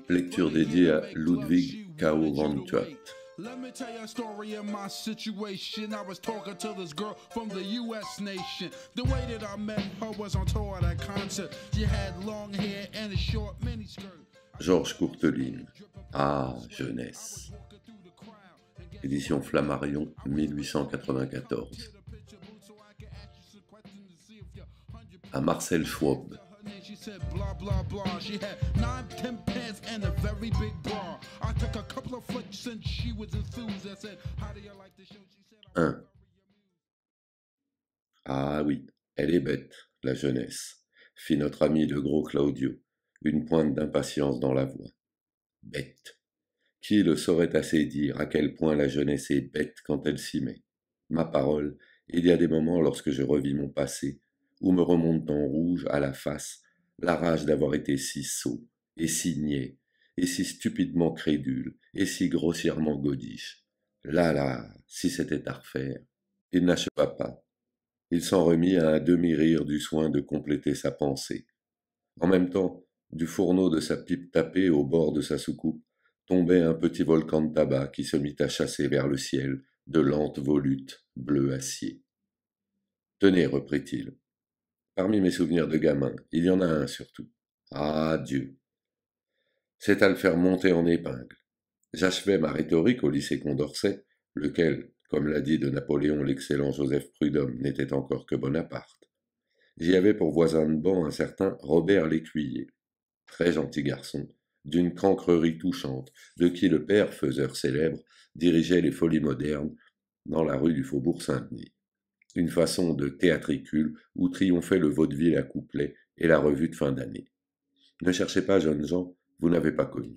Lecture dédiée à Ludwig Kao von Trapt. Let me tell you a story of my situation. I was talking to this girl from the US nation. The way that I met her was on tour at a concert. She had long hair and a short miniskirt. Georges Courteline. Ah, jeunesse. Édition Flammarion, 1894. À Marcel Schwab. 1. Ah oui, elle est bête, la jeunesse, fit notre ami le gros Claudio, une pointe d'impatience dans la voix. Bête. Qui le saurait assez dire à quel point la jeunesse est bête quand elle s'y met? Ma parole, il y a des moments lorsque je revis mon passé, où me remonte en rouge à la face la rage d'avoir été si sot, et si niais, et si stupidement crédule, et si grossièrement godiche. Là, si c'était à refaire. Il n'acheva pas. Il s'en remit à un demi-rire du soin de compléter sa pensée. En même temps, du fourneau de sa pipe tapée au bord de sa soucoupe, tombait un petit volcan de tabac qui se mit à chasser vers le ciel de lentes volutes bleu acier. « Tenez, reprit-il, parmi mes souvenirs de gamin, il y en a un surtout. Ah, Dieu! C'est à le faire monter en épingle. J'achevais ma rhétorique au lycée Condorcet, lequel, comme l'a dit de Napoléon l'excellent Joseph Prudhomme, n'était encore que Bonaparte. J'y avais pour voisin de banc un certain Robert L'Écuyer, très gentil garçon, d'une cancrerie touchante, de qui le père, faiseur célèbre, dirigeait les folies modernes dans la rue du Faubourg Saint-Denis. Une façon de théâtricule où triomphait le vaudeville à couplets et la revue de fin d'année. Ne cherchez pas, jeunes gens, vous n'avez pas connu.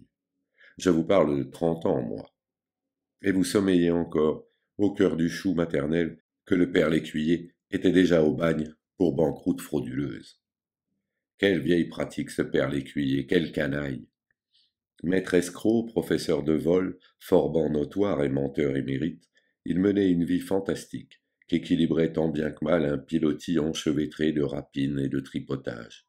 Je vous parle de 30 ans, moi. Et vous sommeillez encore, au cœur du chou maternel, que le père L'Écuyer était déjà au bagne pour banqueroute frauduleuse. Quelle vieille pratique ce père L'Écuyer, quel canaille! Maître escroc, professeur de vol, forban notoire et menteur émérite, il menait une vie fantastique, qu'équilibrait tant bien que mal un pilotis enchevêtré de rapines et de tripotage.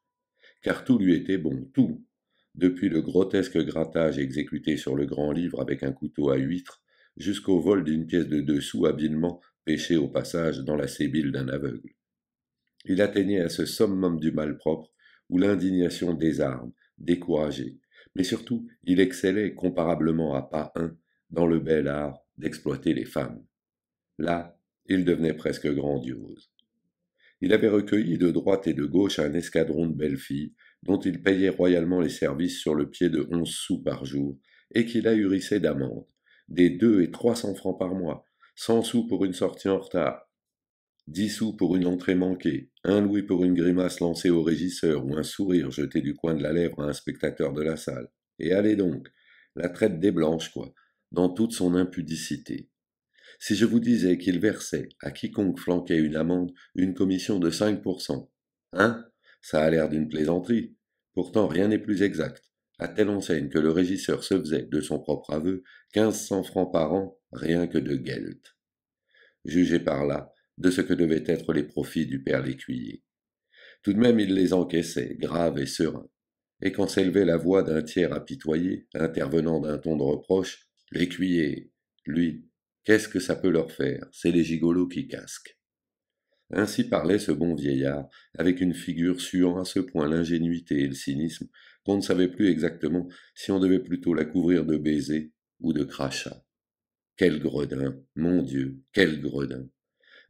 Car tout lui était bon, tout, depuis le grotesque grattage exécuté sur le grand livre avec un couteau à huître, jusqu'au vol d'une pièce de 2 sous habilement pêchée au passage dans la sébile d'un aveugle. Il atteignait à ce summum du malpropre, où l'indignation désarme, découragée, mais surtout il excellait comparablement à pas un dans le bel art d'exploiter les femmes. Là, il devenait presque grandiose. Il avait recueilli de droite et de gauche un escadron de belles filles, dont il payait royalement les services sur le pied de 11 sous par jour, et qu'il ahurissait d'amendes, des 200 et 300 francs par mois, 100 sous pour une sortie en retard, 10 sous pour une entrée manquée, 1 louis pour une grimace lancée au régisseur ou un sourire jeté du coin de la lèvre à un spectateur de la salle. Et allez donc, la traite des blanches, quoi, dans toute son impudicité. Si je vous disais qu'il versait à quiconque flanquait une amende une commission de 5%, hein, ça a l'air d'une plaisanterie. Pourtant, rien n'est plus exact, à telle enseigne que le régisseur se faisait, de son propre aveu, 1500 francs par an, rien que de gelt. Jugez par là de ce que devaient être les profits du père L'Écuyer. Tout de même, il les encaissait, grave et serein. Et quand s'élevait la voix d'un tiers apitoyé, intervenant d'un ton de reproche, L'Écuyer, lui, qu'est-ce que ça peut leur faire? C'est les gigolos qui casquent. Ainsi parlait ce bon vieillard, avec une figure suant à ce point l'ingénuité et le cynisme qu'on ne savait plus exactement si on devait plutôt la couvrir de baisers ou de crachats. Quel gredin, mon Dieu, quel gredin!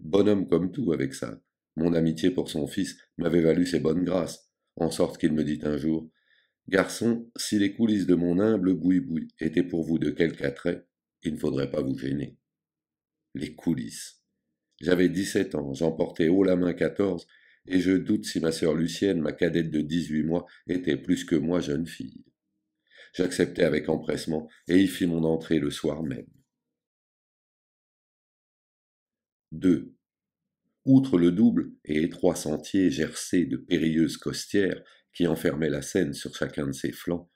Bonhomme comme tout avec ça. Mon amitié pour son fils m'avait valu ses bonnes grâces, en sorte qu'il me dit un jour « Garçon, si les coulisses de mon humble boui-boui étaient pour vous de quelque attrait, il ne faudrait pas vous gêner. » Les coulisses. J'avais 17 ans, j'en portais haut la main 14, et je doute si ma sœur Lucienne, ma cadette de 18 mois, était plus que moi jeune fille. J'acceptai avec empressement, et y fis mon entrée le soir même. 2. Outre le double et étroit sentier gercé de périlleuses costières qui enfermaient la Seine sur chacun de ses flancs,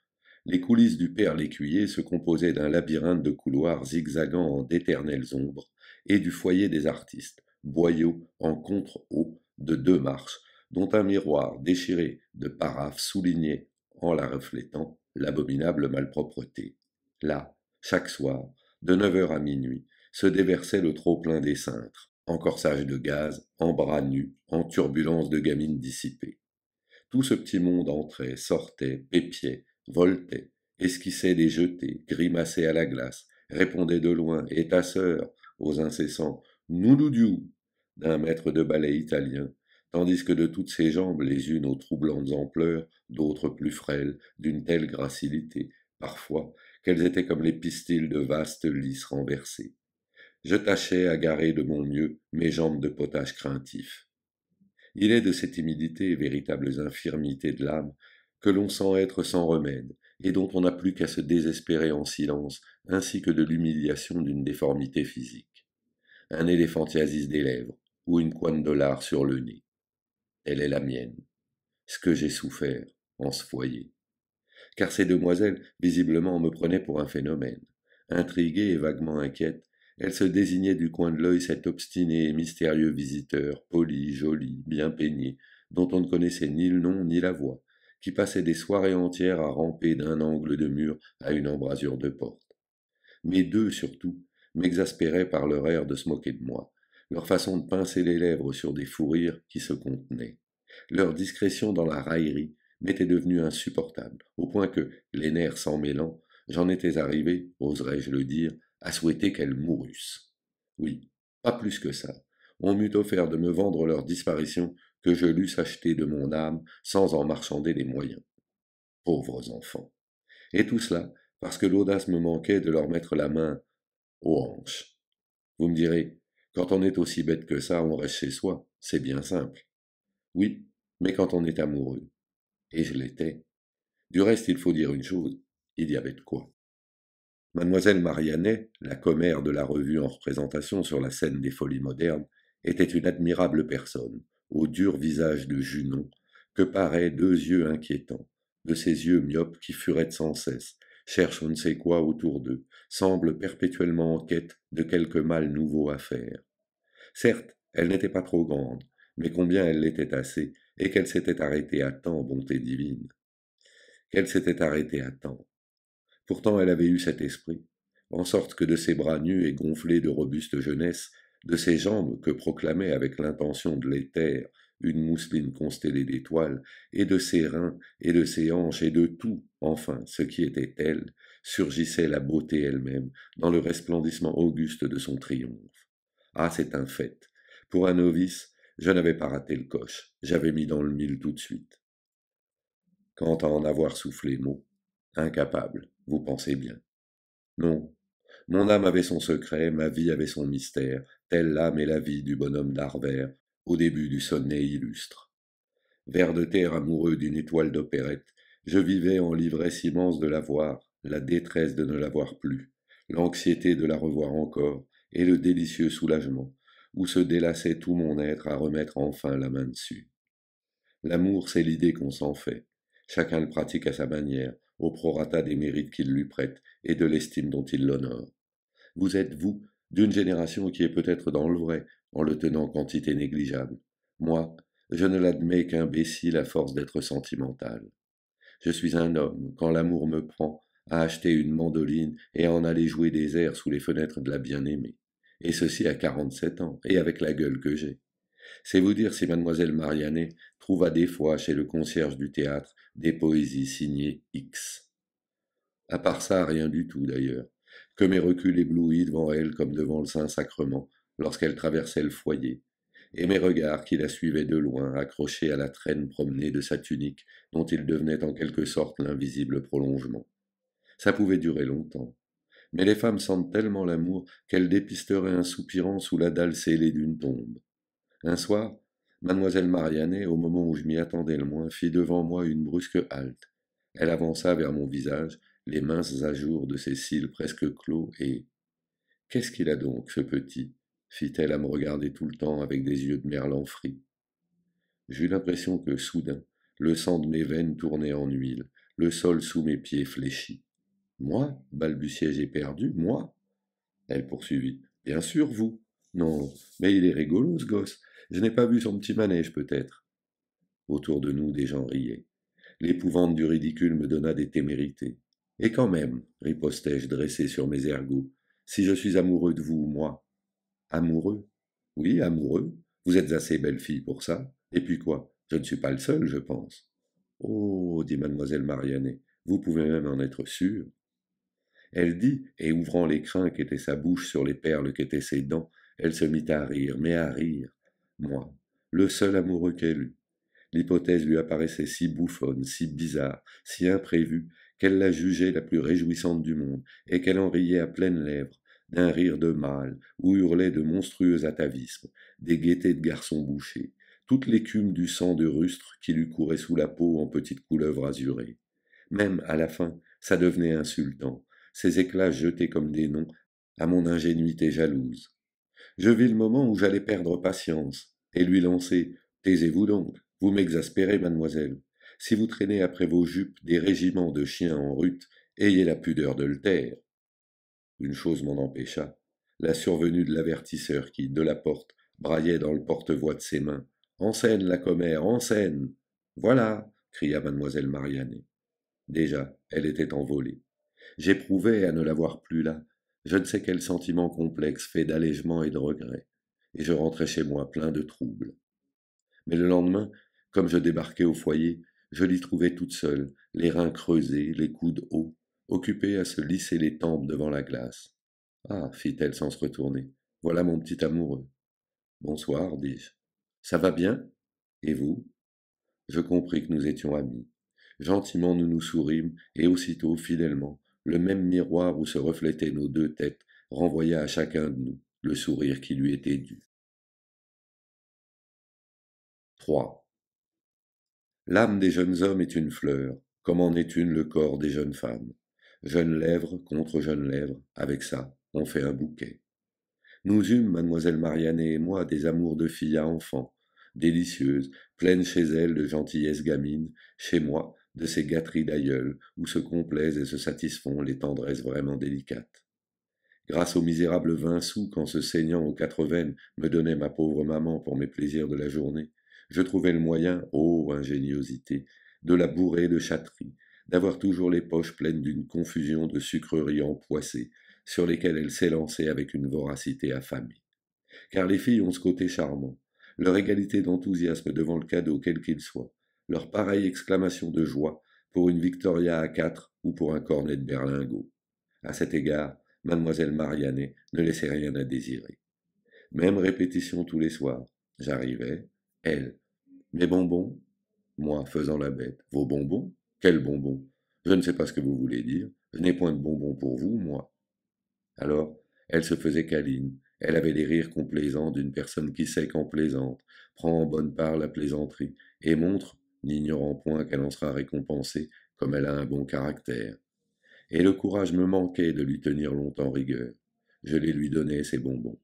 les coulisses du père L'Écuyer se composaient d'un labyrinthe de couloirs zigzagant en d'éternelles ombres et du foyer des artistes, boyau en contre-haut de 2 marches, dont un miroir déchiré de paraphe soulignait, en la reflétant, l'abominable malpropreté. Là, chaque soir, de 9 heures à minuit, se déversait le trop-plein des cintres, en corsage de gaz, en bras nus, en turbulence de gamines dissipées. Tout ce petit monde entrait, sortait, épiait, voltait, esquissait des jetés, grimaçait à la glace, répondait de loin « Et ta sœur ?» aux incessants « Nouloudiou » d'un maître de ballet italien, tandis que de toutes ses jambes, les unes aux troublantes ampleurs, d'autres plus frêles, d'une telle gracilité, parfois, qu'elles étaient comme les pistils de vastes lys renversés. Je tâchais à garer de mon mieux mes jambes de potage craintif. Il est de ces timidités, véritables infirmités de l'âme, que l'on sent être sans remède, et dont on n'a plus qu'à se désespérer en silence, ainsi que de l'humiliation d'une déformité physique. Un éléphantiasis des lèvres, ou une couenne de lard sur le nez. Elle est la mienne. Ce que j'ai souffert en ce foyer. Car ces demoiselles, visiblement, me prenaient pour un phénomène. Intriguées et vaguement inquiètes, elles se désignaient du coin de l'œil cet obstiné et mystérieux visiteur, poli, joli, bien peigné, dont on ne connaissait ni le nom ni la voix, qui passait des soirées entières à ramper d'un angle de mur à une embrasure de porte. Mais deux, surtout, m'exaspéraient par leur air de se moquer de moi, leur façon de pincer les lèvres sur des fous rires qui se contenaient. Leur discrétion dans la raillerie m'était devenue insupportable, au point que, les nerfs s'en mêlant, j'en étais arrivé, oserais-je le dire, à souhaiter qu'elles mourussent. Oui, pas plus que ça. On m'eût offert de me vendre leur disparition que je l'eusse acheté de mon âme sans en marchander les moyens. Pauvres enfants. Et tout cela parce que l'audace me manquait de leur mettre la main aux hanches. Vous me direz, quand on est aussi bête que ça, on reste chez soi, c'est bien simple. Oui, mais quand on est amoureux, et je l'étais. Du reste, il faut dire une chose, il y avait de quoi. Mademoiselle Mariannet, la commère de la revue en représentation sur la scène des Folies modernes, était une admirable personne, au dur visage de Junon, que paraient deux yeux inquiétants, de ces yeux myopes qui furettent sans cesse, cherchent on ne sait quoi autour d'eux, semblent perpétuellement en quête de quelque mal nouveau à faire. Certes, elle n'était pas trop grande, mais combien elle l'était assez, et qu'elle s'était arrêtée à temps, bonté divine. Qu'elle s'était arrêtée à temps. Pourtant elle avait eu cet esprit, en sorte que de ses bras nus et gonflés de robuste jeunesse, de ses jambes que proclamait avec l'intention de les taire une mousseline constellée d'étoiles, et de ses reins, et de ses hanches, et de tout, enfin, ce qui était elle, surgissait la beauté elle-même, dans le resplendissement auguste de son triomphe. Ah, c'est un fait. Pour un novice, je n'avais pas raté le coche, j'avais mis dans le mille tout de suite. Quant à en avoir soufflé mot, incapable, vous pensez bien. Non, mon âme avait son secret, ma vie avait son mystère, telle l'âme et la vie du bonhomme d'Arvers, au début du sonnet illustre. Vers de terre amoureux d'une étoile d'opérette, je vivais en l'ivresse immense de la voir, la détresse de ne la voir plus, l'anxiété de la revoir encore, et le délicieux soulagement, où se délassait tout mon être à remettre enfin la main dessus. L'amour, c'est l'idée qu'on s'en fait. Chacun le pratique à sa manière, au prorata des mérites qu'il lui prête et de l'estime dont il l'honore. Vous êtes, vous, d'une génération qui est peut-être dans le vrai, en le tenant quantité négligeable. Moi, je ne l'admets qu'imbécile à force d'être sentimental. Je suis un homme, quand l'amour me prend, à acheter une mandoline et à en aller jouer des airs sous les fenêtres de la bien-aimée. Et ceci à 47 ans, et avec la gueule que j'ai. C'est vous dire si mademoiselle Mariannet trouva des fois chez le concierge du théâtre des poésies signées X. À part ça, rien du tout d'ailleurs, que mes reculs éblouis devant elle comme devant le Saint-Sacrement, lorsqu'elle traversait le foyer, et mes regards qui la suivaient de loin, accrochés à la traîne promenée de sa tunique, dont il devenait en quelque sorte l'invisible prolongement. Ça pouvait durer longtemps. Mais les femmes sentent tellement l'amour qu'elles dépisteraient un soupirant sous la dalle scellée d'une tombe. Un soir, mademoiselle Mariannet, au moment où je m'y attendais le moins, fit devant moi une brusque halte. Elle avança vers mon visage, les minces ajours de ses cils presque clos, et « Qu'est-ce qu'il a donc, ce petit ?» fit-elle à me regarder tout le temps avec des yeux de merlan frit. J'eus l'impression que, soudain, le sang de mes veines tournait en huile, le sol sous mes pieds fléchit. « Moi » balbutiai-je éperdu, « moi ?» Elle poursuivit. « Bien sûr, vous. Non, mais il est rigolo, ce gosse. Je n'ai pas vu son petit manège, peut-être. » Autour de nous, des gens riaient. L'épouvante du ridicule me donna des témérités. Et quand même, ripostai-je dressé sur mes ergots, si je suis amoureux de vous, moi. Amoureux? Oui, amoureux. Vous êtes assez belle fille pour ça. Et puis quoi? Je ne suis pas le seul, je pense. Oh, dit mademoiselle Marianne, vous pouvez même en être sûr. Elle dit, et ouvrant l'écrin qu'était sa bouche sur les perles qu'étaient ses dents, elle se mit à rire, mais à rire. Moi, le seul amoureux qu'elle eût. L'hypothèse lui apparaissait si bouffonne, si bizarre, si imprévue, qu'elle la jugeait la plus réjouissante du monde, et qu'elle en riait à pleines lèvres, d'un rire de mâle, où hurlaient de monstrueux atavismes, des gaietés de garçons bouchés, toute l'écume du sang de rustre qui lui courait sous la peau en petites couleuvres azurées. Même, à la fin, ça devenait insultant, ces éclats jetés comme des noms à mon ingénuité jalouse. Je vis le moment où j'allais perdre patience, et lui lancer « Taisez-vous donc, vous m'exaspérez, mademoiselle. Si vous traînez après vos jupes des régiments de chiens en rut, ayez la pudeur de le taire. » Une chose m'en empêcha, la survenue de l'avertisseur qui, de la porte, braillait dans le porte-voix de ses mains. « En scène, la commère, en scène !»« Voilà !» cria mademoiselle Marianne. Déjà, elle était envolée. J'éprouvais à ne la voir plus là, je ne sais quel sentiment complexe fait d'allègement et de regret, et je rentrais chez moi plein de troubles. Mais le lendemain, comme je débarquai au foyer, je l'y trouvais toute seule, les reins creusés, les coudes hauts, occupée à se lisser les tempes devant la glace. Ah, fit-elle sans se retourner, voilà mon petit amoureux. Bonsoir, dis-je. Ça va bien? Et vous? Je compris que nous étions amis. Gentiment nous nous sourîmes, et aussitôt, fidèlement, le même miroir où se reflétaient nos deux têtes renvoya à chacun de nous le sourire qui lui était dû. 3. L'âme des jeunes hommes est une fleur, comme en est une le corps des jeunes femmes. Jeune lèvre contre jeune lèvre, avec ça, on fait un bouquet. Nous eûmes, mademoiselle Marianne et moi, des amours de filles à enfants, délicieuses, pleines chez elle de gentillesse gamine, chez moi, de ces gâteries d'aïeul, où se complaisent et se satisfont les tendresses vraiment délicates. Grâce au misérable 20 sous qu'en se saignant aux 4 veines me donnait ma pauvre maman pour mes plaisirs de la journée, je trouvais le moyen, ô ingéniosité, de la bourrer de chatteries, d'avoir toujours les poches pleines d'une confusion de sucreries empoissées, sur lesquelles elle s'élançait avec une voracité affamée. Car les filles ont ce côté charmant, leur égalité d'enthousiasme devant le cadeau quel qu'il soit, leur pareille exclamation de joie pour une Victoria à 4 ou pour un cornet de berlingot. À cet égard, mademoiselle Marianne ne laissait rien à désirer. Même répétition tous les soirs. J'arrivais, elle. Mes bonbons? Moi, faisant la bête. Vos bonbons? Quels bonbons? Je ne sais pas ce que vous voulez dire. Je n'ai point de bonbons pour vous, moi. Alors, elle se faisait câline. Elle avait les rires complaisants d'une personne qui sait qu'en plaisante, prend en bonne part la plaisanterie, et montre, n'ignorant point qu'elle en sera récompensée, comme elle a un bon caractère. Et le courage me manquait de lui tenir longtemps rigueur. Je les lui donnais, ces bonbons.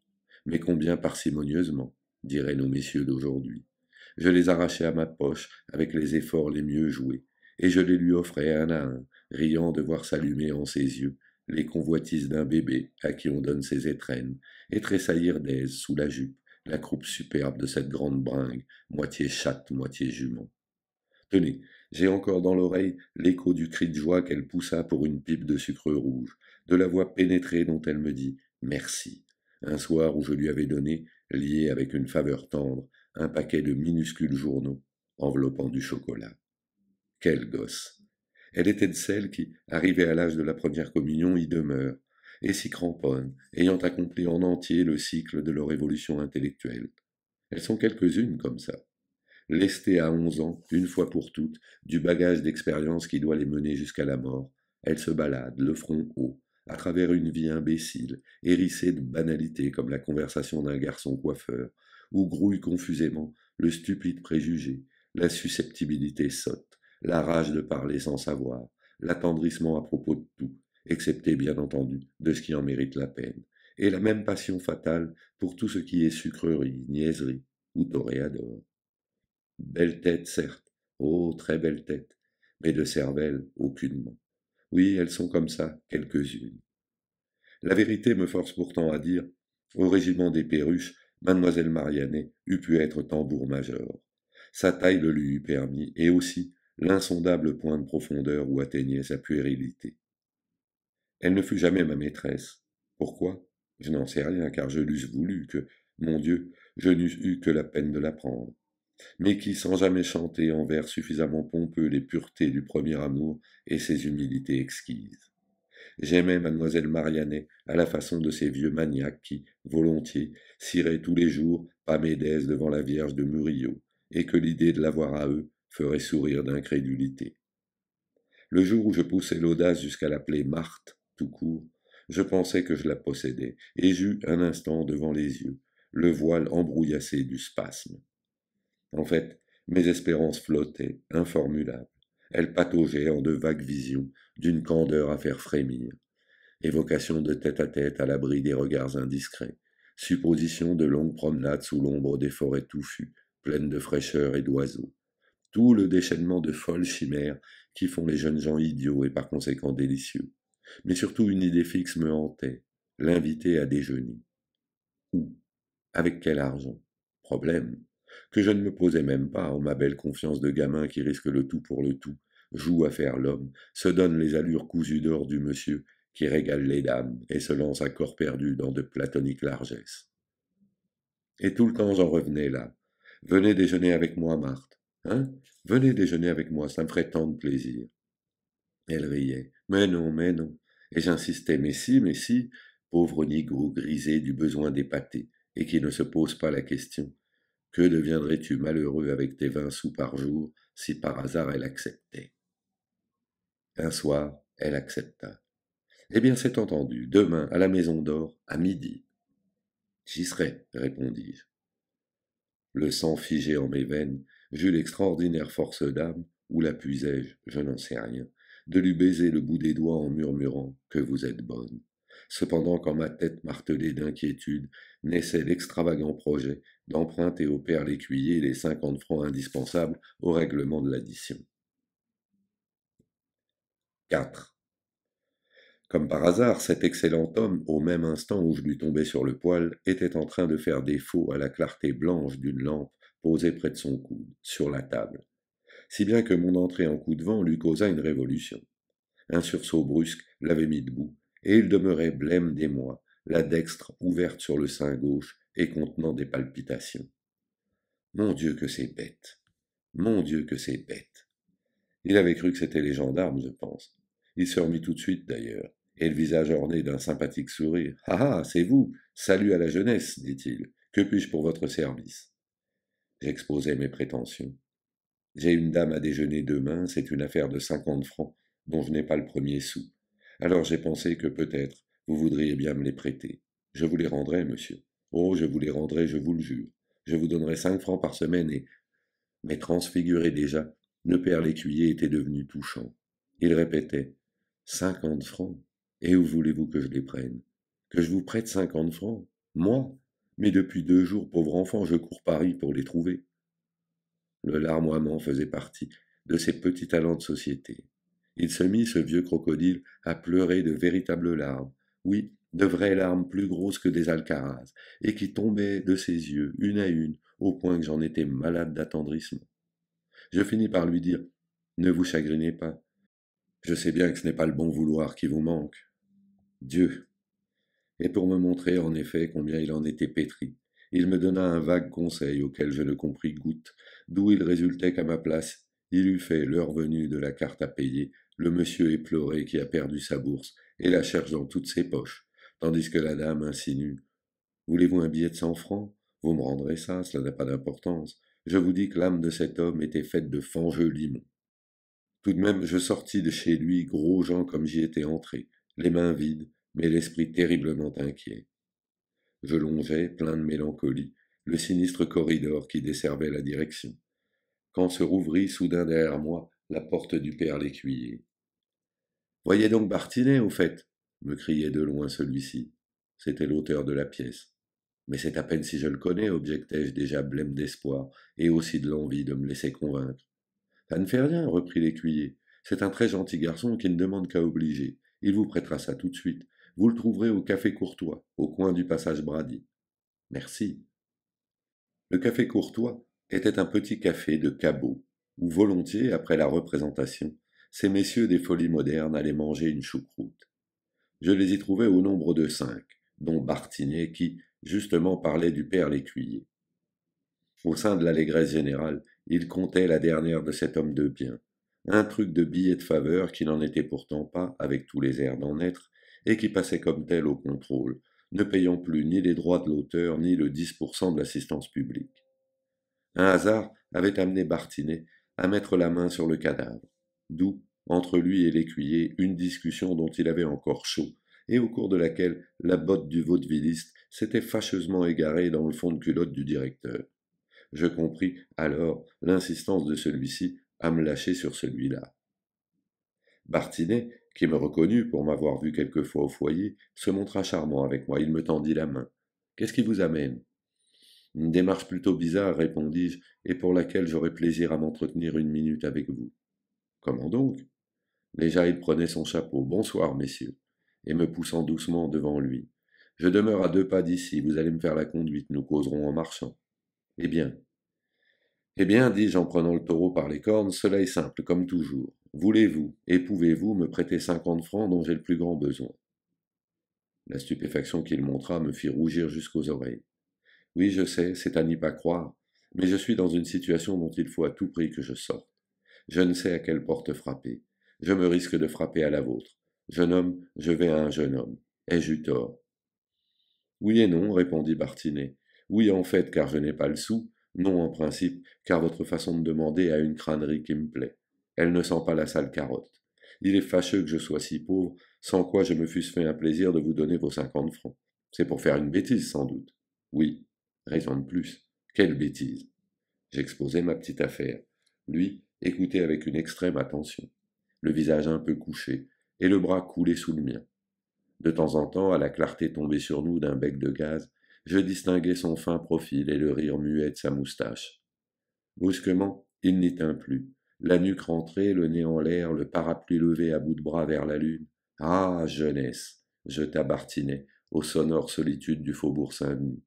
Mais combien parcimonieusement, diraient nos messieurs d'aujourd'hui. Je les arrachais à ma poche avec les efforts les mieux joués, et je les lui offrais un à un, riant de voir s'allumer en ses yeux les convoitises d'un bébé à qui on donne ses étrennes, et tressaillir d'aise sous la jupe la croupe superbe de cette grande bringue, moitié chatte, moitié jument. Tenez, j'ai encore dans l'oreille l'écho du cri de joie qu'elle poussa pour une pipe de sucre rouge, de la voix pénétrée dont elle me dit « merci », un soir où je lui avais donné, lié avec une faveur tendre, un paquet de minuscules journaux enveloppant du chocolat. Quelle gosse! Elle était de celles qui, arrivées à l'âge de la première communion, y demeurent, et s'y cramponnent, ayant accompli en entier le cycle de leur évolution intellectuelle. Elles sont quelques-unes comme ça. Lestées à 11 ans, une fois pour toutes, du bagage d'expérience qui doit les mener jusqu'à la mort, elles se baladent, le front haut, à travers une vie imbécile, hérissée de banalités comme la conversation d'un garçon coiffeur, où grouille confusément le stupide préjugé, la susceptibilité sotte, la rage de parler sans savoir, l'attendrissement à propos de tout, excepté bien entendu de ce qui en mérite la peine, et la même passion fatale pour tout ce qui est sucrerie, niaiserie ou toréador. Belle tête, certes, oh, très belle tête, mais de cervelle, aucunement. Oui, elles sont comme ça, quelques-unes. La vérité me force pourtant à dire, au régiment des perruches, mademoiselle Marianne eût pu être tambour-major. Sa taille le lui eût permis, et aussi l'insondable point de profondeur où atteignait sa puérilité. Elle ne fut jamais ma maîtresse. Pourquoi? Je n'en sais rien, car je l'eusse voulu, que, mon Dieu, je n'eusse eu que la peine de l'apprendre. Mais qui, sans jamais chanter en vers suffisamment pompeux les puretés du premier amour et ses humilités exquises. J'aimais mademoiselle Mariannet à la façon de ces vieux maniaques qui, volontiers, ciraient tous les jours Pamédès devant la Vierge de Murillo, et que l'idée de l'avoir à eux ferait sourire d'incrédulité. Le jour où je poussai l'audace jusqu'à l'appeler Marthe, tout court, je pensais que je la possédais, et j'eus un instant devant les yeux le voile embrouillassé du spasme. En fait, mes espérances flottaient, informulables. Elles pataugeaient en de vagues visions, d'une candeur à faire frémir. Évocation de tête à l'abri des regards indiscrets. Supposition de longues promenades sous l'ombre des forêts touffues, pleines de fraîcheur et d'oiseaux. Tout le déchaînement de folles chimères qui font les jeunes gens idiots et par conséquent délicieux. Mais surtout une idée fixe me hantait, l'inviter à déjeuner. Où? Avec quel argent? Problème que je ne me posais même pas en ma belle confiance de gamin qui risque le tout pour le tout, joue à faire l'homme, se donne les allures cousues d'or du monsieur qui régale les dames et se lance à corps perdu dans de platoniques largesses. Et tout le temps j'en revenais là. Venez déjeuner avec moi, Marthe. Hein? Venez déjeuner avec moi, ça me ferait tant de plaisir. Elle riait. Mais non, mais non. Et j'insistais, mais si, pauvre nigaud grisé du besoin d'épater, et qui ne se pose pas la question. Que deviendrais-tu malheureux avec tes 20 sous par jour si par hasard elle acceptait? Un soir, elle accepta. Eh bien, c'est entendu, demain, à la Maison d'Or, à midi. J'y serai, répondis-je. Le sang figé en mes veines, j'eus l'extraordinaire force d'âme, où la puisais-je, je n'en sais rien, de lui baiser le bout des doigts en murmurant que vous êtes bonne. Cependant, quand ma tête martelée d'inquiétude, naissait l'extravagant projet d'emprunter au père l'écuyer les 50 francs indispensables au règlement de l'addition. 4. Comme par hasard, cet excellent homme, au même instant où je lui tombais sur le poil, était en train de faire défaut à la clarté blanche d'une lampe posée près de son coude, sur la table, si bien que mon entrée en coup de vent lui causa une révolution. Un sursaut brusque l'avait mis debout, et il demeurait blême d'émoi, la dextre ouverte sur le sein gauche et contenant des palpitations. Mon Dieu que c'est bête! Mon Dieu que c'est bête! Il avait cru que c'était les gendarmes, je pense. Il se remit tout de suite, d'ailleurs, et le visage orné d'un sympathique sourire. « Ah ah, c'est vous! Salut à la jeunesse, dit-il. Que puis-je pour votre service ?» J'exposai mes prétentions. J'ai une dame à déjeuner demain, c'est une affaire de 50 francs, dont je n'ai pas le premier sou. Alors j'ai pensé que peut-être vous voudriez bien me les prêter. Je vous les rendrai, monsieur. Oh, je vous les rendrai, je vous le jure. Je vous donnerai 5 francs par semaine et... Mais transfiguré déjà, le père l'écuyer était devenu touchant. Il répétait 50 francs. Et où voulez-vous que je les prenne? Que je vous prête 50 francs? Moi? Mais depuis 2 jours, pauvre enfant, je cours Paris pour les trouver. Le larmoiement faisait partie de ses petits talents de société. Il se mit, ce vieux crocodile, à pleurer de véritables larmes, oui, de vraies larmes plus grosses que des alcarazes, et qui tombaient de ses yeux, une à une, au point que j'en étais malade d'attendrissement. Je finis par lui dire « Ne vous chagrinez pas, je sais bien que ce n'est pas le bon vouloir qui vous manque. Dieu !» Et pour me montrer en effet combien il en était pétri, il me donna un vague conseil auquel je ne compris goutte, d'où il résultait qu'à ma place, il eût fait, l'heure venue de la carte à payer, le monsieur éploré qui a perdu sa bourse et la cherche dans toutes ses poches, tandis que la dame insinue « Voulez-vous un billet de 100 francs? Vous me rendrez ça, cela n'a pas d'importance. Je vous dis que l'âme de cet homme était faite de fangeux limon. » Tout de même, je sortis de chez lui, gros Jean comme j'y étais entré, les mains vides, mais l'esprit terriblement inquiet. Je longeais, plein de mélancolie, le sinistre corridor qui desservait la direction, quand se rouvrit soudain derrière moi la porte du père l'écuyer. « Voyez donc Bartinet, au fait !» me criait de loin celui-ci. C'était l'auteur de la pièce. « Mais c'est à peine si je le connais, objectai-je déjà blême d'espoir, et aussi de l'envie de me laisser convaincre. « Ça ne fait rien, reprit l'écuyer. C'est un très gentil garçon qui ne demande qu'à obliger. Il vous prêtera ça tout de suite. Vous le trouverez au café Courtois, au coin du passage Brady. Merci. » Le café Courtois, était un petit café de Cabot, où volontiers, après la représentation, ces messieurs des folies modernes allaient manger une choucroute. Je les y trouvais au nombre de 5, dont Bartinet qui, justement, parlait du père Lécuyer. Au sein de l'allégresse générale, il comptait la dernière de cet homme de bien, un truc de billet de faveur qui n'en était pourtant pas, avec tous les airs d'en être, et qui passait comme tel au contrôle, ne payant plus ni les droits de l'auteur ni le 10% de l'assistance publique. Un hasard avait amené Bartinet à mettre la main sur le cadavre, d'où, entre lui et l'écuyer, une discussion dont il avait encore chaud, et au cours de laquelle la botte du vaudevilliste s'était fâcheusement égarée dans le fond de culotte du directeur. Je compris alors l'insistance de celui-ci à me lâcher sur celui-là. Bartinet, qui me reconnut pour m'avoir vu quelquefois au foyer, se montra charmant avec moi. Il me tendit la main. Qu'est-ce qui vous amène? Une démarche plutôt bizarre, répondis-je, et pour laquelle j'aurais plaisir à m'entretenir une minute avec vous. Comment donc? Déjà il prenait son chapeau. Bonsoir, messieurs, et me poussant doucement devant lui. Je demeure à 2 pas d'ici, vous allez me faire la conduite, nous causerons en marchant. Eh bien, dis-je en prenant le taureau par les cornes, cela est simple, comme toujours. Voulez-vous et pouvez-vous me prêter 50 francs dont j'ai le plus grand besoin? La stupéfaction qu'il montra me fit rougir jusqu'aux oreilles. Oui, je sais, c'est à n'y pas croire, mais je suis dans une situation dont il faut à tout prix que je sorte. Je ne sais à quelle porte frapper. Je me risque de frapper à la vôtre. Jeune homme, je vais à un jeune homme. Ai-je eu tort? Oui et non, répondit Bartinet. Oui, en fait, car je n'ai pas le sou. Non, en principe, car votre façon de demander a une crânerie qui me plaît. Elle ne sent pas la sale carotte. Il est fâcheux que je sois si pauvre, sans quoi je me fusse fait un plaisir de vous donner vos 50 francs. C'est pour faire une bêtise, sans doute. Oui, raison de plus. Quelle bêtise. J'exposai ma petite affaire. Lui écoutait avec une extrême attention, le visage un peu couché, et le bras coulé sous le mien. De temps en temps, à la clarté tombée sur nous d'un bec de gaz, je distinguais son fin profil et le rire muet de sa moustache. Brusquement, il n'y tint plus. La nuque rentrée, le nez en l'air, le parapluie levé à bout de bras vers la lune. Ah, jeunesse, jeta Bartinet aux sonores solitudes du faubourg Saint-Denis.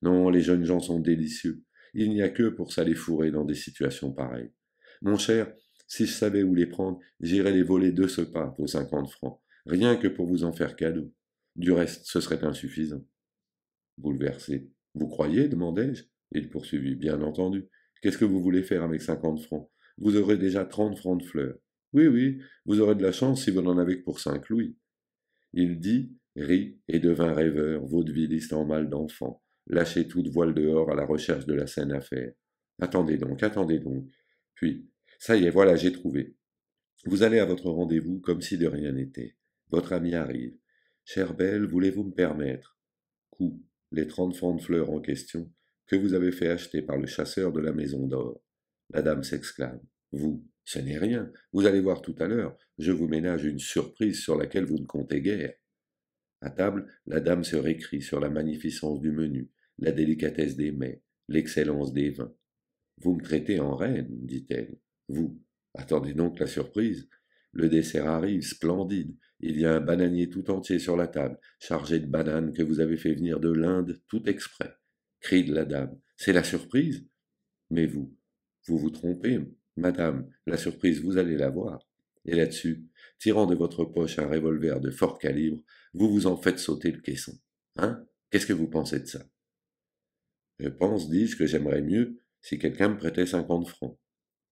Non, les jeunes gens sont délicieux. Il n'y a que pour s'aller fourrer dans des situations pareilles. Mon cher, si je savais où les prendre, j'irais les voler de ce pas, vos 50 francs, rien que pour vous en faire cadeau. Du reste, ce serait insuffisant. Bouleversé. Vous croyez? Demandai-je. Il poursuivit. Bien entendu. Qu'est-ce que vous voulez faire avec 50 francs? Vous aurez déjà 30 francs de fleurs. Oui, oui, vous aurez de la chance si vous n'en avez que pour 5 louis. Il dit, rit et devint rêveur, vaudevilliste en mal d'enfant, lâché toute voile dehors à la recherche de la scène à faire. Attendez donc, attendez donc. Puis, ça y est, voilà, j'ai trouvé. Vous allez à votre rendez-vous comme si de rien n'était. Votre ami arrive. Chère belle, voulez-vous me permettre? Coup, les 30 francs de fleurs en question, que vous avez fait acheter par le chasseur de la maison d'or. La dame s'exclame. Vous, ce n'est rien. Vous allez voir tout à l'heure. Je vous ménage une surprise sur laquelle vous ne comptez guère. À table, la dame se récrie sur la magnificence du menu, la délicatesse des mets, l'excellence des vins. Vous me traitez en reine, dit-elle. Vous, attendez donc la surprise. Le dessert arrive, splendide. Il y a un bananier tout entier sur la table, chargé de bananes que vous avez fait venir de l'Inde tout exprès. Crie de la dame. C'est la surprise? Mais vous vous trompez, madame, la surprise, vous allez la voir. Et là-dessus, tirant de votre poche un revolver de fort calibre, vous vous en faites sauter le caisson. Hein? Qu'est-ce que vous pensez de ça? Je pense, dis-je, que j'aimerais mieux si quelqu'un me prêtait 50 francs.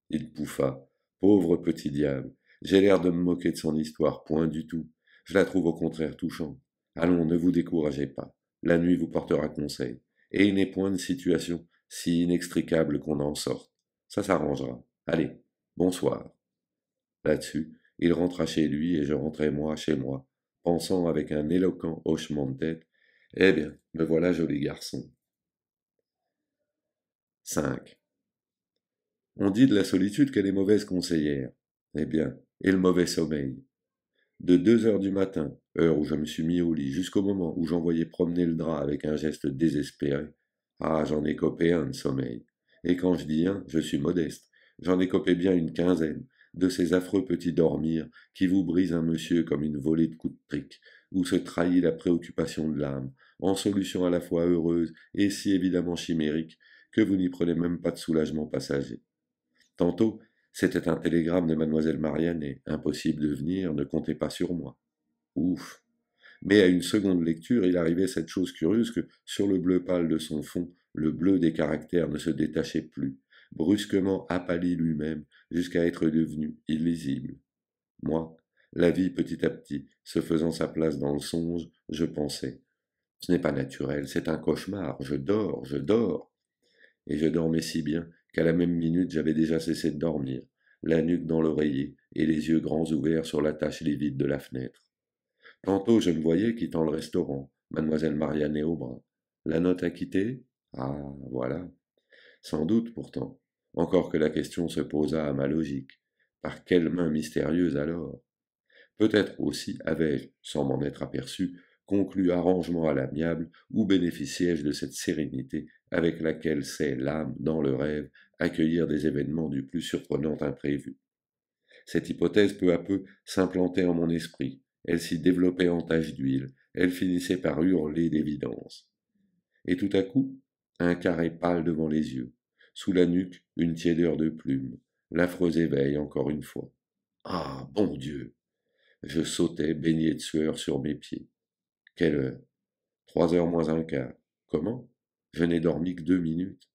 Il pouffa. Pauvre petit diable. J'ai l'air de me moquer de son histoire, point du tout. Je la trouve au contraire touchante. Allons, ne vous découragez pas. La nuit vous portera conseil. Et il n'est point de situation si inextricable qu'on en sorte. Ça s'arrangera. Allez, bonsoir. Là-dessus, il rentra chez lui et je rentrai moi chez moi, pensant avec un éloquent hochement de tête. Eh bien, me voilà joli garçon. 5. On dit de la solitude qu'elle est mauvaise conseillère. Eh bien, et le mauvais sommeil. De 2 heures du matin, heure où je me suis mis au lit, jusqu'au moment où j'envoyais promener le drap avec un geste désespéré, ah, j'en ai copé un de sommeil. Et quand je dis un, je suis modeste. J'en ai copé bien une quinzaine, de ces affreux petits dormirs qui vous brisent un monsieur comme une volée de coups de trique, où se trahit la préoccupation de l'âme, en solution à la fois heureuse et si évidemment chimérique, que vous n'y prenez même pas de soulagement passager. Tantôt, c'était un télégramme de mademoiselle Marianne, impossible de venir, ne comptez pas sur moi. Ouf. Mais à une seconde lecture, il arrivait cette chose curieuse que, sur le bleu pâle de son fond, le bleu des caractères ne se détachait plus, brusquement apâli lui-même, jusqu'à être devenu illisible. Moi, la vie petit à petit, se faisant sa place dans le songe, je pensais. Ce n'est pas naturel, c'est un cauchemar, je dors, je dors. Et je dormais si bien qu'à la même minute j'avais déjà cessé de dormir, la nuque dans l'oreiller et les yeux grands ouverts sur la tache livide de la fenêtre. Tantôt je me voyais quittant le restaurant, mademoiselle Marianne au bras. La note à quitter? Ah, voilà. Sans doute pourtant, encore que la question se posât à ma logique. Par quelle main mystérieuse alors? Peut-être aussi avais-je, sans m'en être aperçu, conclu arrangement à l'amiable ou bénéficiai-je de cette sérénité avec laquelle sait l'âme, dans le rêve, accueillir des événements du plus surprenant imprévu. Cette hypothèse peu à peu s'implantait en mon esprit, elle s'y développait en taches d'huile, elle finissait par hurler d'évidence. Et tout à coup, un carré pâle devant les yeux, sous la nuque, une tiédeur de plumes, l'affreux éveil encore une fois. Ah, bon Dieu! Je sautais, baigné de sueur, sur mes pieds. Quelle heure? 3 heures moins un quart. Comment? Je n'ai dormi que 2 minutes.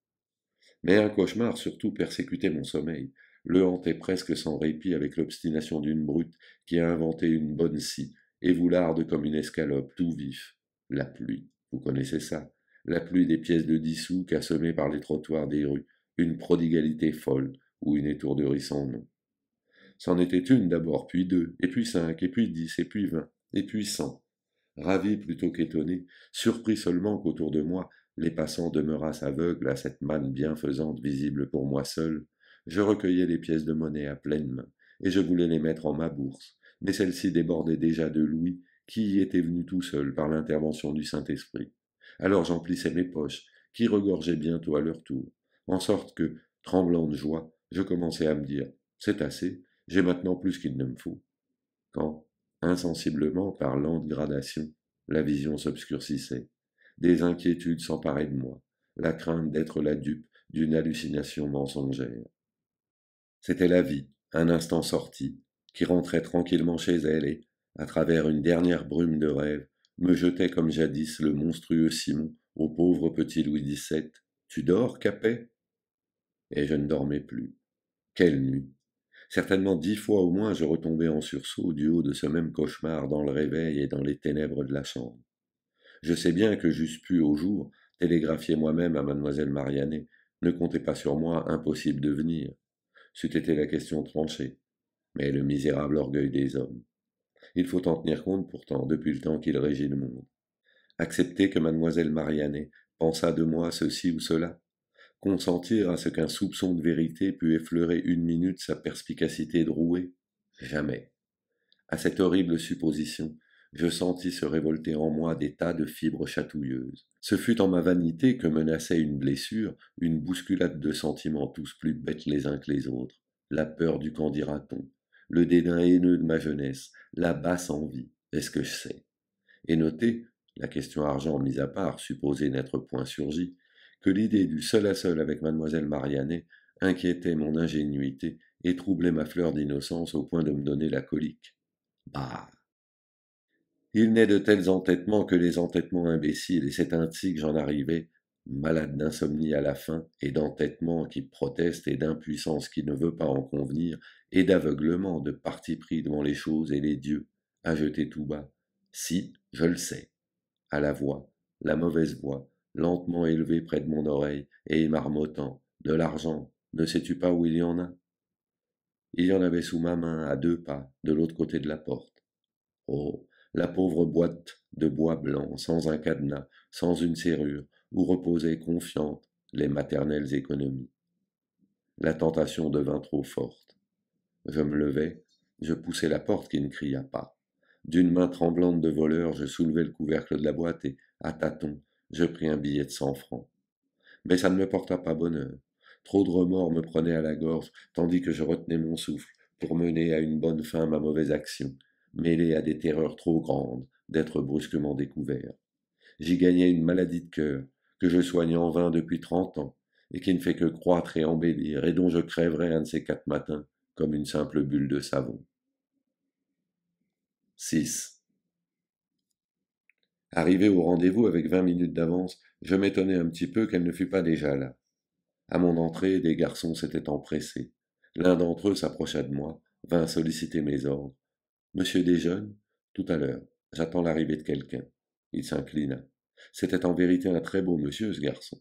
Mais un cauchemar surtout persécutait mon sommeil, le hantait presque sans répit avec l'obstination d'une brute qui a inventé une bonne scie, et voularde comme une escalope, tout vif. La pluie, vous connaissez ça, la pluie des pièces de 10 sous qu'assommées par les trottoirs des rues, une prodigalité folle, ou une étourderie sans nom. C'en était une d'abord, puis 2, et puis 5, et puis 10, et puis 20, et puis 100. Ravi plutôt qu'étonné, surpris seulement qu'autour de moi les passants demeurassent aveugles à cette manne bienfaisante visible pour moi seul, je recueillais les pièces de monnaie à pleine main, et je voulais les mettre en ma bourse, mais celle-ci débordait déjà de louis qui y étaient venus tout seuls par l'intervention du Saint-Esprit. Alors j'emplissais mes poches, qui regorgeaient bientôt à leur tour, en sorte que, tremblant de joie, je commençai à me dire « C'est assez, j'ai maintenant plus qu'il ne me faut ». Quand, insensiblement, par lente gradation, la vision s'obscurcissait. Des inquiétudes s'emparaient de moi, la crainte d'être la dupe d'une hallucination mensongère. C'était la vie, un instant sortie, qui rentrait tranquillement chez elle et, à travers une dernière brume de rêve, me jetait comme jadis le monstrueux Simon au pauvre petit Louis XVII. Tu dors, Capet? Et je ne dormais plus. Quelle nuit! Certainement 10 fois au moins je retombais en sursaut du haut de ce même cauchemar dans le réveil et dans les ténèbres de la chambre. Je sais bien que j'eusse pu, au jour, télégraphier moi-même à mademoiselle Marianne, ne comptez pas sur moi, impossible de venir. C'eût été la question tranchée. Mais le misérable orgueil des hommes. Il faut en tenir compte pourtant depuis le temps qu'il régit le monde. Accepter que mademoiselle Marianne pensât de moi ceci ou cela, consentir à ce qu'un soupçon de vérité pût effleurer une minute sa perspicacité drouée? Jamais. À cette horrible supposition, je sentis se révolter en moi des tas de fibres chatouilleuses. Ce fut en ma vanité que menaçait une blessure, une bousculade de sentiments tous plus bêtes les uns que les autres, la peur du qu'en dira-t-on, le dédain haineux de ma jeunesse, la basse envie, est-ce que je sais? Et notez, la question argent mise à part, supposée n'être point surgie, que l'idée du seul à seul avec mademoiselle Marianne inquiétait mon ingénuité et troublait ma fleur d'innocence au point de me donner la colique. Bah! Il n'est de tels entêtements que les entêtements imbéciles, et c'est ainsi que j'en arrivais, malade d'insomnie à la fin, et d'entêtement qui proteste, et d'impuissance qui ne veut pas en convenir, et d'aveuglement, de parti pris devant les choses et les dieux, à jeter tout bas. Si, je le sais. À la voix, la mauvaise voix, lentement élevée près de mon oreille, et marmottant. De l'argent, ne sais-tu pas où il y en a? Il y en avait sous ma main, à 2 pas, de l'autre côté de la porte. Oh, la pauvre boîte de bois blanc, sans un cadenas, sans une serrure, où reposaient confiantes les maternelles économies. La tentation devint trop forte. Je me levai, je poussai la porte qui ne cria pas. D'une main tremblante de voleur, je soulevai le couvercle de la boîte et, à tâtons, je pris un billet de 100 francs. Mais ça ne me porta pas bonheur. Trop de remords me prenaient à la gorge, tandis que je retenais mon souffle pour mener à une bonne fin ma mauvaise action, mêlée à des terreurs trop grandes d'être brusquement découvert. J'y gagnais une maladie de cœur, que je soignais en vain depuis 30 ans, et qui ne fait que croître et embellir, et dont je crèverai un de ces 4 matins comme une simple bulle de savon. 6. Arrivé au rendez-vous avec 20 minutes d'avance, je m'étonnai un petit peu qu'elle ne fût pas déjà là. À mon entrée, des garçons s'étaient empressés. L'un d'entre eux s'approcha de moi, vint solliciter mes ordres. Monsieur déjeune? Tout à l'heure. J'attends l'arrivée de quelqu'un. Il s'inclina. C'était en vérité un très beau monsieur, ce garçon.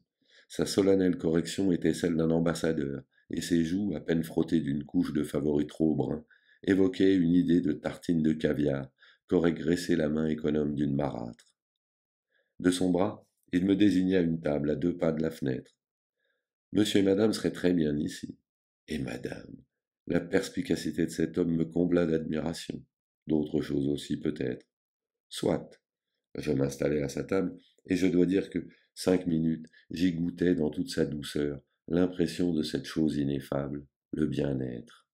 Sa solennelle correction était celle d'un ambassadeur, et ses joues, à peine frottées d'une couche de favoris trop brun, évoquaient une idée de tartine de caviar qu'aurait graissé la main économe d'une marâtre. De son bras, il me désigna une table à 2 pas de la fenêtre. Monsieur et madame seraient très bien ici. Et madame. La perspicacité de cet homme me combla d'admiration. D'autres choses aussi peut-être. Soit. Je m'installai à sa table, et je dois dire que 5 minutes, j'y goûtais dans toute sa douceur l'impression de cette chose ineffable, le bien-être.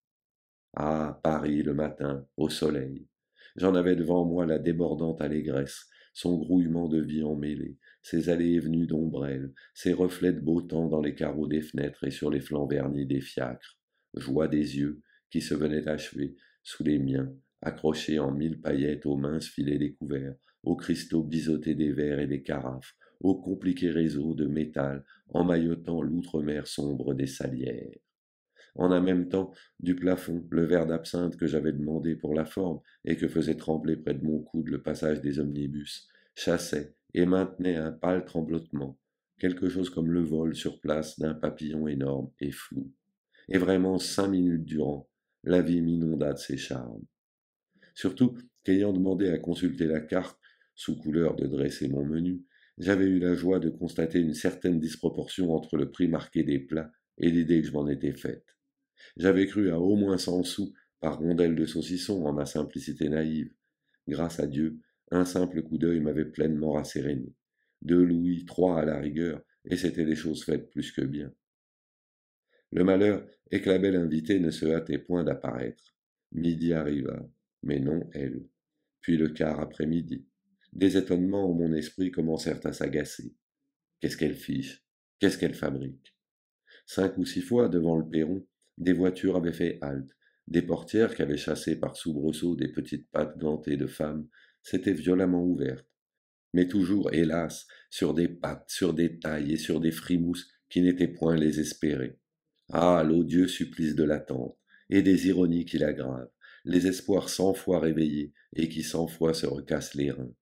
Ah, Paris le matin, au soleil. J'en avais devant moi la débordante allégresse, son grouillement de vie emmêlée, ses allées et venues d'ombrelles, ses reflets de beau temps dans les carreaux des fenêtres et sur les flancs vernis des fiacres, joie des yeux qui se venaient achever sous les miens, accrochés en 1000 paillettes aux minces filets découverts, aux cristaux biseautés des verres et des carafes, aux compliqués réseaux de métal emmaillotant l'outre-mer sombre des salières. En un même temps, du plafond, le verre d'absinthe que j'avais demandé pour la forme et que faisait trembler près de mon coude le passage des omnibus, chassait et maintenait un pâle tremblotement, quelque chose comme le vol sur place d'un papillon énorme et flou. Et vraiment 5 minutes durant, la vie m'inonda de ses charmes. Surtout qu'ayant demandé à consulter la carte, sous couleur de dresser mon menu, j'avais eu la joie de constater une certaine disproportion entre le prix marqué des plats et l'idée que je m'en étais faite. J'avais cru à au moins 100 sous par rondelle de saucisson en ma simplicité naïve. Grâce à Dieu, un simple coup d'œil m'avait pleinement rasséréné. 2 louis, 3 à la rigueur, et c'étaient des choses faites plus que bien. Le malheur est que la belle invitée ne se hâtait point d'apparaître. Midi arriva, mais non elle. Puis le quart après-midi. Des étonnements en mon esprit commencèrent à s'agacer. Qu'est-ce qu'elle fiche? Qu'est-ce qu'elle fabrique? 5 ou 6 fois, devant le perron, des voitures avaient fait halte. Des portières qui avaient chassé par soubresaut des petites pattes gantées de femmes s'étaient violemment ouvertes. Mais toujours, hélas, sur des pattes, sur des tailles et sur des frimousses qui n'étaient point les espérées. Ah, l'odieux supplice de l'attente, et des ironies qui l'aggravent, les espoirs 100 fois réveillés et qui 100 fois se recassent les reins.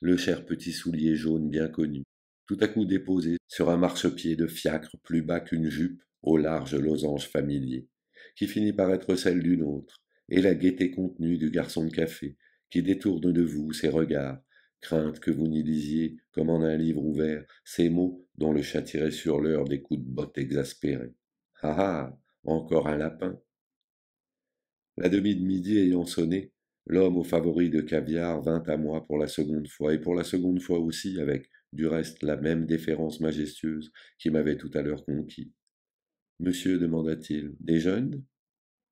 Le cher petit soulier jaune bien connu, tout à coup déposé sur un marchepied de fiacre plus bas qu'une jupe au large losange familier, qui finit par être celle d'une autre, et la gaieté contenue du garçon de café, qui détourne de vous ses regards, crainte que vous n'y lisiez, comme en un livre ouvert, ces mots dont le châtierait sur l'heure des coups de botte exaspérés. Ah ah, encore un lapin. La demi de midi ayant sonné, l'homme aux favoris de caviar vint à moi pour la seconde fois, et pour la seconde fois aussi avec, du reste, la même déférence majestueuse qui m'avait tout à l'heure conquis. Monsieur, demanda-t-il, déjeune?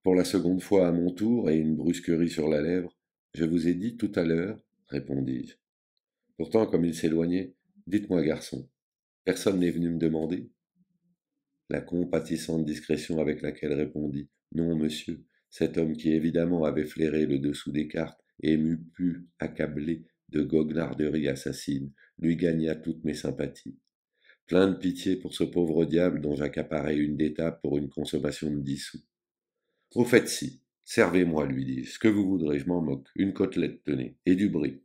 Pour la seconde fois à mon tour, et une brusquerie sur la lèvre, je vous ai dit tout à l'heure, répondis-je. Pourtant, comme il s'éloignait, dites-moi, garçon, personne n'est venu me demander? La compatissante discrétion avec laquelle répondit non, monsieur, cet homme qui évidemment avait flairé le dessous des cartes et m'eût pu accabler de goguenarderie assassine, lui gagna toutes mes sympathies. Plein de pitié pour ce pauvre diable dont j'accaparais une des tables pour une consommation de 10 sous. Au fait, si, servez-moi, lui dis-je, ce que vous voudrez, je m'en moque, une côtelette, tenez, et du brie.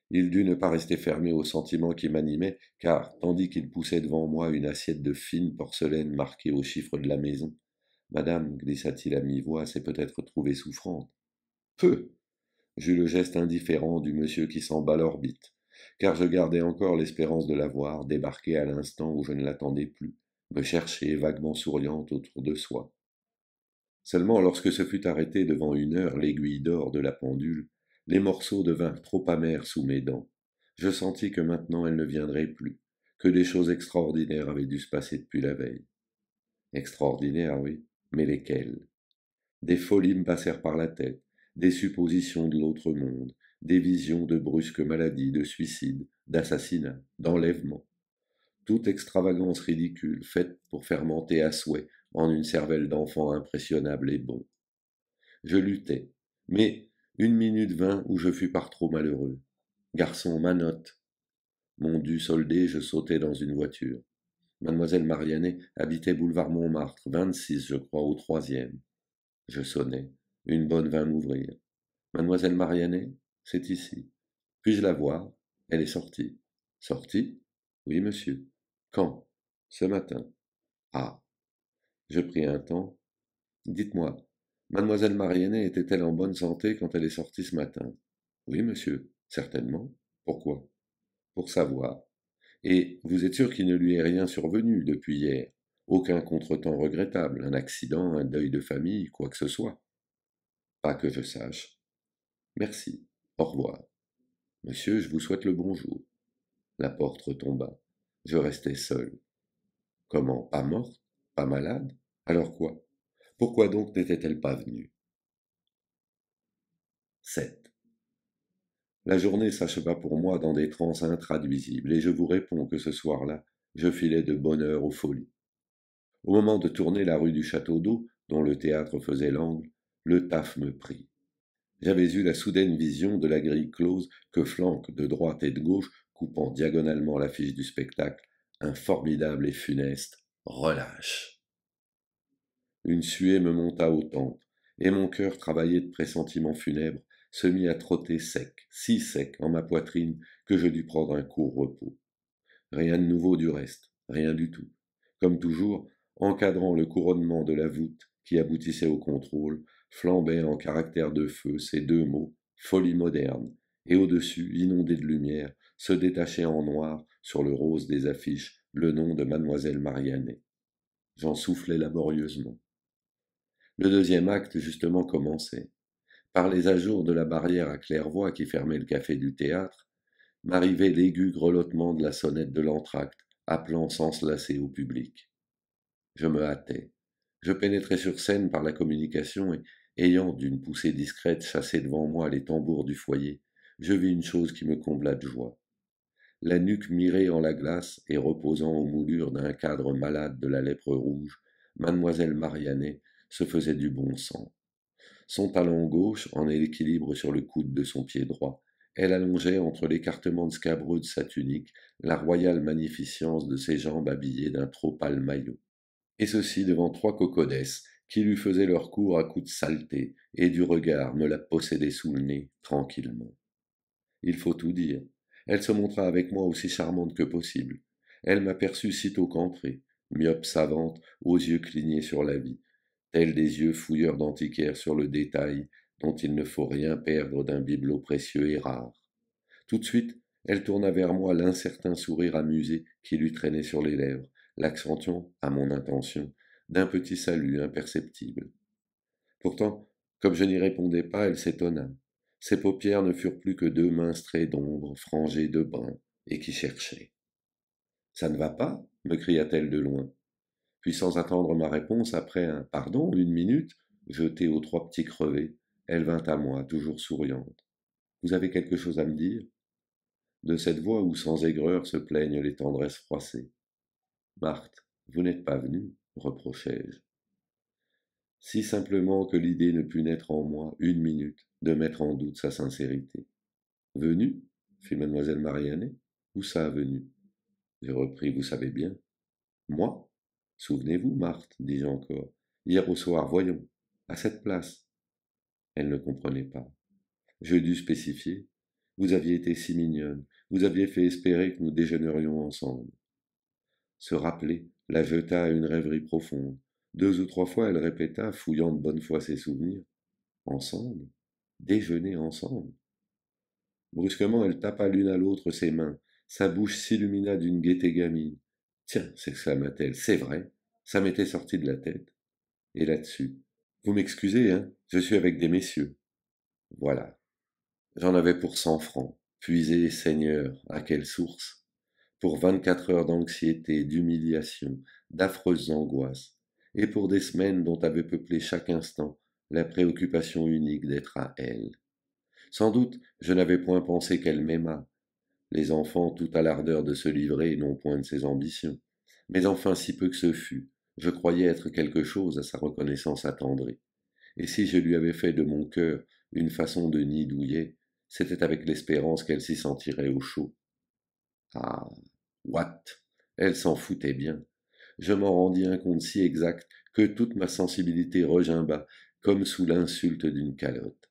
Il dut ne pas rester fermé au sentiment qui m'animait, car, tandis qu'il poussait devant moi une assiette de fine porcelaine marquée aux chiffres de la maison, madame, glissa-t-il à mi-voix, s'est peut-être trouvée souffrante. Peu. J'eus le geste indifférent du monsieur qui s'en bat l'orbite, car je gardais encore l'espérance de la voir débarquer à l'instant où je ne l'attendais plus, me chercher vaguement souriante autour de soi. Seulement lorsque se fut arrêté devant 1 heure l'aiguille d'or de la pendule, les morceaux devinrent trop amers sous mes dents. Je sentis que maintenant elle ne viendrait plus, que des choses extraordinaires avaient dû se passer depuis la veille. Extraordinaires, oui, mais lesquelles? Des folies me passèrent par la tête, des suppositions de l'autre monde, des visions de brusques maladies, de suicides, d'assassinats, d'enlèvements. toute extravagance ridicule, faite pour faire monter à souhait en une cervelle d'enfant impressionnable et bon. Je luttais, mais 1 minute 20 où je fus par trop malheureux. Garçon, ma note. Mon dû soldé, je sautai dans une voiture. Mademoiselle Mariannet habitait boulevard Montmartre, 26, je crois, au troisième. Je sonnai. Une bonne vint m'ouvrir. Mademoiselle Mariannet, c'est ici. Puis-je la voir? Elle est sortie. Sortie? Oui, monsieur. Quand? Ce matin. Ah. Je pris un temps. Dites-moi, mademoiselle Mariannet était-elle en bonne santé quand elle est sortie ce matin? Oui, monsieur. Certainement. Pourquoi? Pour savoir. Et vous êtes sûr qu'il ne lui est rien survenu depuis hier? Aucun contretemps regrettable, un accident, un deuil de famille, quoi que ce soit? Pas que je sache. Merci. Au revoir. Monsieur, je vous souhaite le bonjour. La porte retomba. Je restai seul. Comment? Pas morte? Pas malade? Alors quoi? Pourquoi donc n'était-elle pas venue? 7. La journée s'acheva pour moi dans des transes intraduisibles, et je vous réponds que ce soir-là, je filais de bonne heure aux folies. Au moment de tourner la rue du Château d'Eau, dont le théâtre faisait l'angle, le taf me prit. J'avais eu la soudaine vision de la grille close que flanque de droite et de gauche, coupant diagonalement l'affiche du spectacle, un formidable et funeste relâche. Une suée me monta aux tempes, et mon cœur, travaillé de pressentiments funèbres, se mit à trotter sec, si sec en ma poitrine que je dus prendre un court repos. Rien de nouveau du reste, rien du tout. Comme toujours, encadrant le couronnement de la voûte qui aboutissait au contrôle, flambaient en caractères de feu ces deux mots, folie moderne, et au-dessus, inondé de lumière, se détachait en noir, sur le rose des affiches, le nom de mademoiselle Mariannet. J'en soufflais laborieusement. Le deuxième acte, justement, commençait. Par les ajours de la barrière à claire-voie qui fermait le café du théâtre, m'arrivait l'aigu grelottement de la sonnette de l'entr'acte, appelant sans se lasser au public. Je me hâtais. Je pénétrais sur scène par la communication et, ayant d'une poussée discrète chassé devant moi les tambours du foyer, je vis une chose qui me combla de joie. La nuque mirée en la glace et reposant aux moulures d'un cadre malade de la lèpre rouge, mademoiselle Mariannet se faisait du bon sang. Son talon gauche en équilibre sur le coude de son pied droit, elle allongeait entre l'écartement de scabreux de sa tunique la royale magnificence de ses jambes habillées d'un trop pâle maillot. Et ceci devant trois cocodesses qui lui faisaient leur cours à coups de saleté, et du regard me la possédaient sous le nez, tranquillement. Il faut tout dire. Elle se montra avec moi aussi charmante que possible. Elle m'aperçut sitôt qu'entrée, myope savante, aux yeux clignés sur la vie, tels des yeux fouilleurs d'antiquaires sur le détail dont il ne faut rien perdre d'un bibelot précieux et rare. Tout de suite, elle tourna vers moi l'incertain sourire amusé qui lui traînait sur les lèvres, l'accentuant, à mon intention, d'un petit salut imperceptible. Pourtant, comme je n'y répondais pas, elle s'étonna. Ses paupières ne furent plus que deux minces traits d'ombre frangés de brun, et qui cherchaient. Ça ne va pas? Me cria-t-elle de loin. Puis sans attendre ma réponse, après un pardon, 1 minute, jeté aux trois petits crevés, elle vint à moi, toujours souriante. Vous avez quelque chose à me dire? De cette voix où sans aigreur se plaignent les tendresses froissées. Marthe, vous n'êtes pas venue, reprochai-je. Si simplement que l'idée ne put naître en moi 1 minute de mettre en doute sa sincérité. Venue? Fit mademoiselle Mariannet. Où ça, venue? Je repris, vous savez bien. Moi? Souvenez-vous, Marthe, dis-je encore. Hier au soir, voyons, à cette place. Elle ne comprenait pas. Je dus spécifier. Vous aviez été si mignonne, vous aviez fait espérer que nous déjeunerions ensemble. Se rappeler la jeta à une rêverie profonde. 2 ou 3 fois elle répéta, fouillant de bonne foi ses souvenirs. Ensemble? Déjeuner ensemble? Brusquement elle tapa l'une à l'autre ses mains. Sa bouche s'illumina d'une gaieté gamine. Tiens, s'exclama-t-elle, c'est vrai, ça m'était sorti de la tête. Et là-dessus. Vous m'excusez, hein, je suis avec des messieurs. Voilà. J'en avais pour 100 francs. Puisez, Seigneur, à quelle source? Pour 24 heures d'anxiété, d'humiliation, d'affreuses angoisses, et pour des semaines dont avait peuplé chaque instant la préoccupation unique d'être à elle. Sans doute, je n'avais point pensé qu'elle m'aimât, Les enfants, tout à l'ardeur de se livrer, n'ont point de ses ambitions. Mais enfin, si peu que ce fût, je croyais être quelque chose à sa reconnaissance attendrie. Et si je lui avais fait de mon cœur une façon de nid douillet, c'était avec l'espérance qu'elle s'y sentirait au chaud. Ah, what? Elle s'en foutait bien. Je m'en rendis un compte si exact que toute ma sensibilité regimba comme sous l'insulte d'une calotte.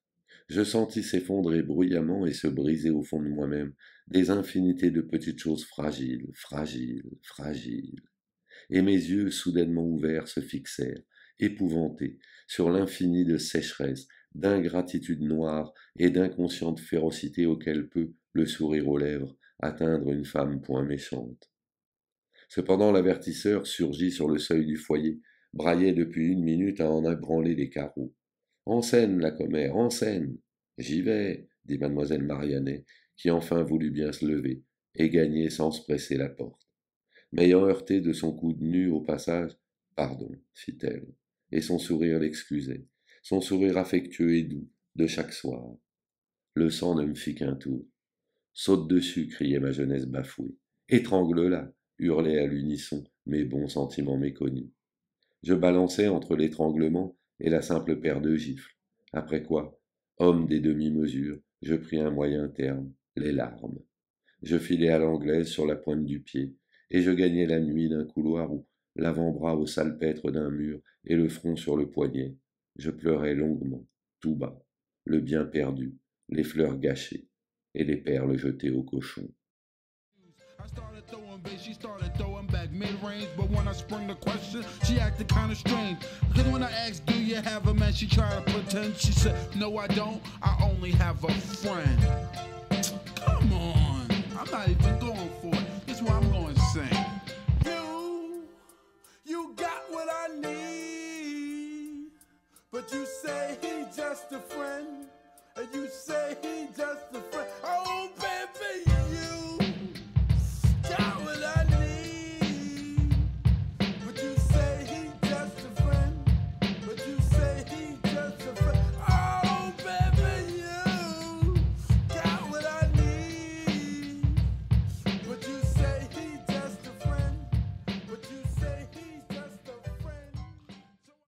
Je sentis s'effondrer bruyamment et se briser au fond de moi-même des infinités de petites choses fragiles, fragiles, fragiles. Et mes yeux soudainement ouverts se fixèrent, épouvantés, sur l'infini de sécheresse, d'ingratitude noire et d'inconsciente férocité auquel peut, le sourire aux lèvres, atteindre une femme point méchante. Cependant l'avertisseur surgit sur le seuil du foyer, braillait depuis une minute à en ébranler les carreaux. En scène, la commère, en scène. J'y vais, dit mademoiselle Mariannet, qui enfin voulut bien se lever, et gagner sans se presser la porte. M'ayant heurté de son coude nu au passage, pardon, fit-elle, et son sourire l'excusait, son sourire affectueux et doux, de chaque soir. Le sang ne me fit qu'un tour. Saute dessus, criait ma jeunesse bafouée. Étrangle-la, hurlaient à l'unisson mes bons sentiments méconnus. Je balançais entre l'étranglement et la simple paire de gifles. Après quoi, homme des demi-mesures, je pris un moyen terme, les larmes. Je filai à l'anglaise sur la pointe du pied, et je gagnai la nuit d'un couloir où, l'avant-bras au salpêtre d'un mur et le front sur le poignet, je pleurais longuement, tout bas, le bien perdu, les fleurs gâchées et les perles jetées au cochon. I started throwing bass, she started throwing back mid-range. But when I sprung the question, she acted kind of strange. Cause when I asked, do you have a man, she tried to pretend. She said, no I don't, I only have a friend. Come on, I'm not even going for it. This is what I'm going to sing. You got what I need. But you say he just a friend. And you say he just a friend.